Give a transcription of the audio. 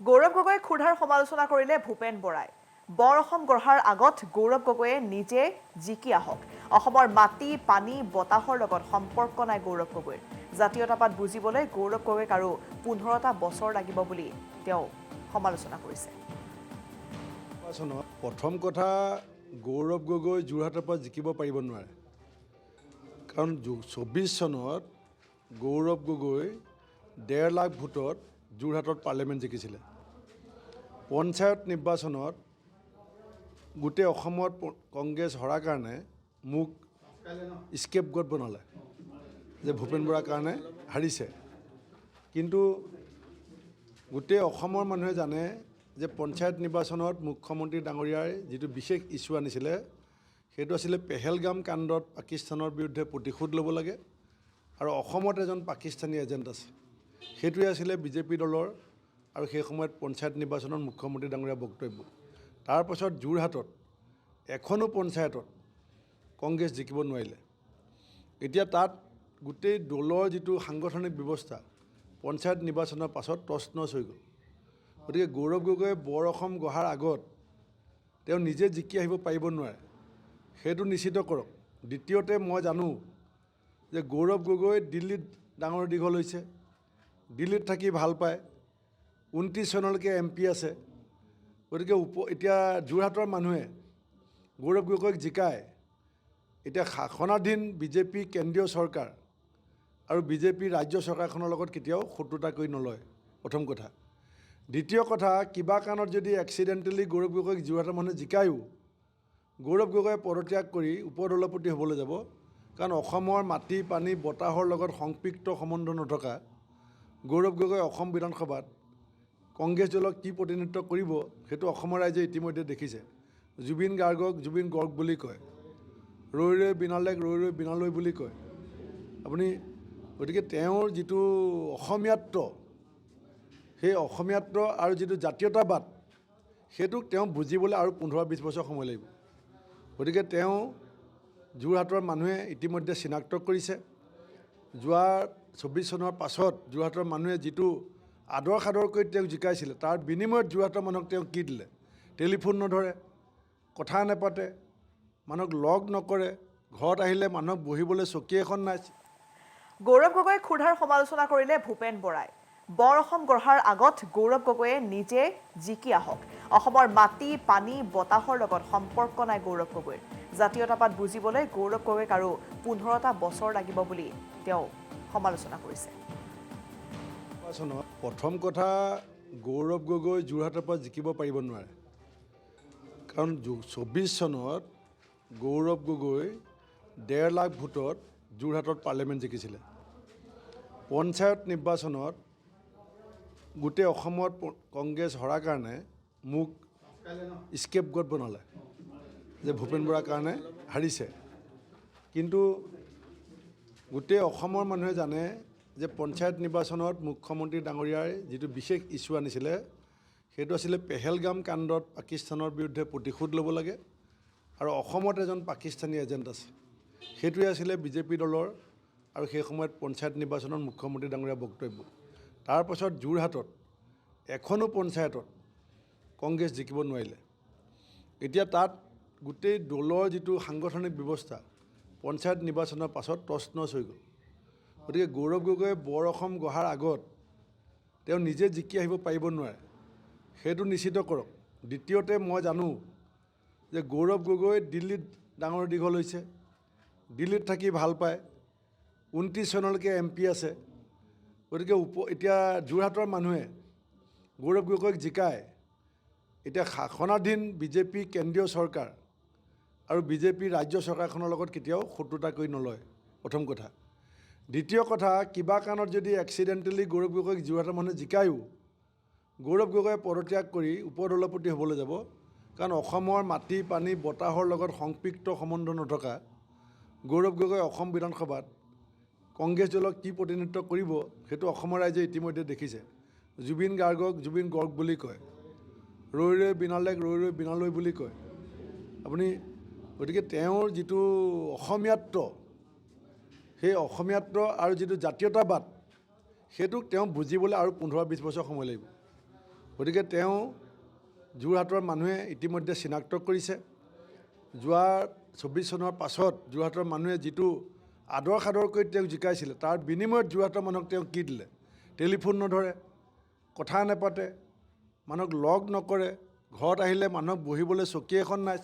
গৌৰৱ গগৈ ক্ষুধাৰ সমালোচনা কৰিলে ভূপেন বৰাই। বৰ অসম গঢ়াৰ আগত গৌৰৱ গগৈয়ে নিজে জিকি আহক। অসমৰ মাটি, পানী, বতাহৰ লগত সম্পৰ্ক নাই গৌৰৱ গগৈৰ। জাতীয়তাবাদ বুজিবলৈ গৌৰৱ গগৈক আৰু 15টা বছৰ লাগিব বুলি তেওঁ সমালোচনা কৰিছে। প্ৰথম কথা, গৌৰৱ গগৈ যোৰহাটৰ পৰা জিকিব পাৰিব নোৱাৰে, কাৰণ 24 চনত গৌৰৱ গগৈ 1.5 লাখ ভোটত যোৰহাটত পাৰ্লিয়ামেণ্ট জিকিছিলে। পঞ্চায়ত নিৰ্বাচনত গোটেই অসমত কংগ্ৰেছ হৰাৰ কাৰণে মোক স্কেপগট বনালে যে ভূপেন বৰাৰ কাৰণে হাৰিছে। কিন্তু গোটেই অসমৰ মানুহে জানে যে পঞ্চায়ত নিৰ্বাচনত মুখ্যমন্ত্ৰী ডাঙৰীয়াই যিটো বিশেষ ইছ্যু আনিছিলে সেইটো আছিলে পেহেলগাম কাণ্ডত পাকিস্তানৰ বিৰুদ্ধে প্ৰতিশোধ ল'ব লাগে আৰু অসমত এজন পাকিস্তানী এজেণ্ট আছে। সেইটোৱে আছিলে বিজেপি দলৰ আৰু সেই সময়ত পঞ্চায়ত নিৰ্বাচনত মুখ্যমন্ত্ৰী ডাঙৰীয়াৰ বক্তব্য। তাৰপাছত যোৰহাটত এখনো পঞ্চায়তত কংগ্ৰেছ জিকিব নোৱাৰিলে। এতিয়া তাত গোটেই দলৰ যিটো সাংগঠনিক ব্যৱস্থা পঞ্চায়ত নিৰ্বাচনৰ পাছত তছনছ হৈ গ'ল। গতিকে গৌৰৱ গগৈয়ে বৰ অসম গঢ়াৰ আগত তেওঁ নিজে জিকি আহিব পাৰিব নোৱাৰে, সেইটো নিশ্চিত কৰক। দ্বিতীয়তে, মই জানো যে গৌৰৱ গগৈ দিল্লীত ডাঙৰ দীঘল হৈছে, দিল্লীত থাকি ভাল পায়, 29 চনলৈকে MP আছে। গতিকে এতিয়া যোৰহাটৰ মানুহে গৌৰৱ গগৈক জিকায় এতিয়া শাসনাধীন বিজেপি কেন্দ্ৰীয় চৰকাৰ আৰু বিজেপি ৰাজ্য চৰকাৰখনৰ লগত কেতিয়াও শত্ৰুতা কৰি নলয়, প্ৰথম কথা। দ্বিতীয় কথা, কিবা কাৰণত যদি এক্সিডেণ্টেলি গৌৰৱ গগৈক যোৰহাটৰ মানুহে জিকায়ো, গৌৰৱ গগৈয়ে পদত্যাগ কৰি উপদলপতি হ'বলৈ যাব, কাৰণ অসমৰ মাটি, পানী, বতাহৰ লগত সংপৃক্ত সম্বন্ধ নথকা গৌৰৱ গগৈ অসম বিধানসভাত কংগ্ৰেছ দলক কি প্ৰতিনিধিত্ব কৰিব সেইটো অসমৰ ৰাইজে ইতিমধ্যে দেখিছে। জুবিন গাৰ্গক জুবিন গৰ্গ বুলি কয়, ৰৈ ৰৈ বিনালেক ৰৈ ৰৈ বিনালৈ বুলি কয় আপুনি। গতিকে তেওঁৰ যিটো অসমীয়াত্ব, সেই অসমীয়াত্ব আৰু যিটো জাতীয়তাবাদ সেইটোক তেওঁ বুজিবলৈ আৰু 15-20 বছৰ সময় লাগিব। গতিকে তেওঁ যোৰহাটৰ মানুহে ইতিমধ্যে চিনাক্ত কৰিছে। যোৱা 24 চনৰ পাছত যোৰহাটৰ মানুহে যিটো আদৰ সাদৰ কৰি তেওঁক জিকাইছিলে তাৰ বিনিময়ত যোৰহাটৰ মানুহক তেওঁ কি দিলে? টেলিফোন নধৰে, কথা নাপাতে, মানুহক লগ নকৰে, ঘৰত আহিলে মানুহক বহিবলৈ চকী এখন নাই। গৌৰৱ গগৈ ক্ষুধাৰ সমালোচনা কৰিলে ভূপেন বৰাই। বৰ অসম গঢ়াৰ আগত গৌৰৱ গগৈয়ে নিজে জিকি আহক। অসমৰ মাটি, পানী, বতাহৰ লগত সম্পৰ্ক নাই গৌৰৱ গগৈৰ। জাতীয়তাবাদ বুজিবলৈ গৌৰৱ গগৈক আৰু 15টা বছৰ লাগিব বুলি তেওঁ সমালোচনা কৰিছে। প্ৰথম কথা, গৌৰৱ গগৈ যোৰহাটৰ পৰা জিকিব পাৰিব নোৱাৰে, কাৰণ 24 চনত গৌৰৱ গগৈ 1.5 লাখ ভোটত যোৰহাটত পাৰ্লিয়ামেণ্ট জিকিছিলে। পঞ্চায়ত নিৰ্বাচনত গোটেই অসমত কংগ্ৰেছ হৰাৰ কাৰণে মোক স্কেপগট বনালে যে ভূপেন বৰাৰ কাৰণে হাৰিছে। কিন্তু গোটেই অসমৰ মানুহে জানে যে পঞ্চায়ত নিৰ্বাচনত মুখ্যমন্ত্ৰী ডাঙৰীয়াই যিটো বিশেষ ইছ্যু আনিছিলে সেইটো আছিলে পেহেলগাম কাণ্ডত পাকিস্তানৰ বিৰুদ্ধে প্ৰতিশোধ ল'ব লাগে আৰু অসমত এজন পাকিস্তানী এজেণ্ট আছে। সেইটোৱে আছিলে বিজেপি দলৰ আৰু সেই সময়ত পঞ্চায়ত নিৰ্বাচনত মুখ্যমন্ত্ৰী ডাঙৰীয়াৰ বক্তব্য। তাৰপাছত যোৰহাটত এখনো পঞ্চায়তত কংগ্ৰেছ জিকিব নোৱাৰিলে। এতিয়া তাত গোটেই দলৰ যিটো সাংগঠনিক ব্যৱস্থা পঞ্চায়ত নিৰ্বাচনৰ পাছত তছনছ হৈ গ'ল। গতিকে গৌৰৱ গগৈয়ে বৰ অসম গঢ়াৰ আগত তেওঁ নিজে জিকি আহিব পাৰিব নোৱাৰে, সেইটো নিশ্চিত কৰক। দ্বিতীয়তে, মই জানো যে গৌৰৱ গগৈ দিল্লীত ডাঙৰ দীঘল হৈছে, দিল্লীত থাকি ভাল পায়, 29 চনলৈকে MP আছে। গতিকে এতিয়া যোৰহাটৰ মানুহে গৌৰৱ গগৈক জিকায় এতিয়া শাসনাধীন বিজেপি কেন্দ্ৰীয় চৰকাৰ আৰু বিজেপি ৰাজ্য চৰকাৰখনৰ লগত কেতিয়াও শত্ৰুতা কৰি নলয়, প্ৰথম কথা। দ্বিতীয় কথা, কিবা কাৰণত যদি এক্সিডেণ্টেলি গৌৰৱ গগৈক যোৰহাটৰ মানুহে জিকায়ো, গৌৰৱ গগৈয়ে পদত্যাগ কৰি উপদলপতি হ'বলৈ যাব, কাৰণ অসমৰ মাটি, পানী, বতাহৰ লগত সংপৃক্ত সম্বন্ধ নথকা গৌৰৱ গগৈ অসম বিধানসভাত কংগ্ৰেছ দলক কি প্ৰতিনিধিত্ব কৰিব সেইটো অসমৰ ৰাইজে ইতিমধ্যে দেখিছে। জুবিন গাৰ্গক জুবিন গৰ্গ বুলি কয়, ৰৈ ৰৈ বিনালেক ৰৈ ৰৈ বিনালৈ বুলি কয় আপুনি। গতিকে তেওঁৰ যিটো অসমীয়াত্ব, সেই অসমীয়াত্ব আৰু যিটো জাতীয়তাবাদ সেইটোক তেওঁ বুজিবলৈ আৰু 15-20 বছৰ সময় লাগিব। গতিকে তেওঁ যোৰহাটৰ মানুহে ইতিমধ্যে চিনাক্ত কৰিছে। যোৱা 24 চনৰ পাছত যোৰহাটৰ মানুহে যিটো আদৰ সাদৰ কৰি তেওঁক জিকাইছিলে তাৰ বিনিময়ত যোৰহাটৰ মানুহক তেওঁ কি দিলে? টেলিফোন নধৰে, কথা নাপাতে, মানুহক লগ নকৰে, ঘৰত আহিলে মানুহক বহিবলৈ চকী এখন নাই।